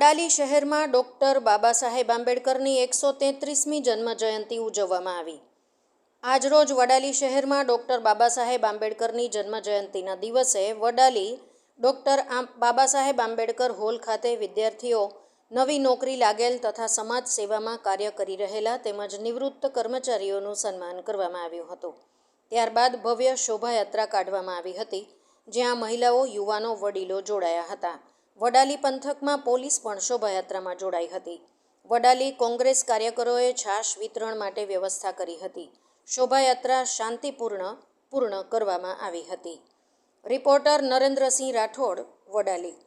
વડાલી શહેરમાં ડૉક્ટર બાબા સાહેબ આંબેડકરની 133મી જન્મજયંતિ ઉજવવામાં આવી। આજરોજ વડાલી શહેરમાં ડૉક્ટર બાબા સાહેબ આંબેડકરની જન્મજયંતિના દિવસે વડાલી ડૉક્ટર બાબા સાહેબ આંબેડકર હોલ ખાતે વિદ્યાર્થીઓ, નવી નોકરી લાગેલ તથા સમાજ સેવામાં કાર્ય કરી રહેલા તેમજ નિવૃત્ત કર્મચારીઓનું સન્માન કરવામાં આવ્યું હતું। ત્યારબાદ ભવ્ય શોભાયાત્રા કાઢવામાં આવી હતી, જ્યાં મહિલાઓ, યુવાનો, વડીલો જોડાયા હતા। વડાલી પંથકમાં પોલીસ પણ શોભાયાત્રામાં જોડાઈ હતી। વડાલી કોંગ્રેસ કાર્યકરોએ છાશ વિતરણ માટે વ્યવસ્થા કરી હતી। શોભાયાત્રા શાંતિપૂર્ણ પૂર્ણ કરવામાં આવી હતી। રિપોર્ટર નરેન્દ્રસિંહ રાઠોડ, વડાલી।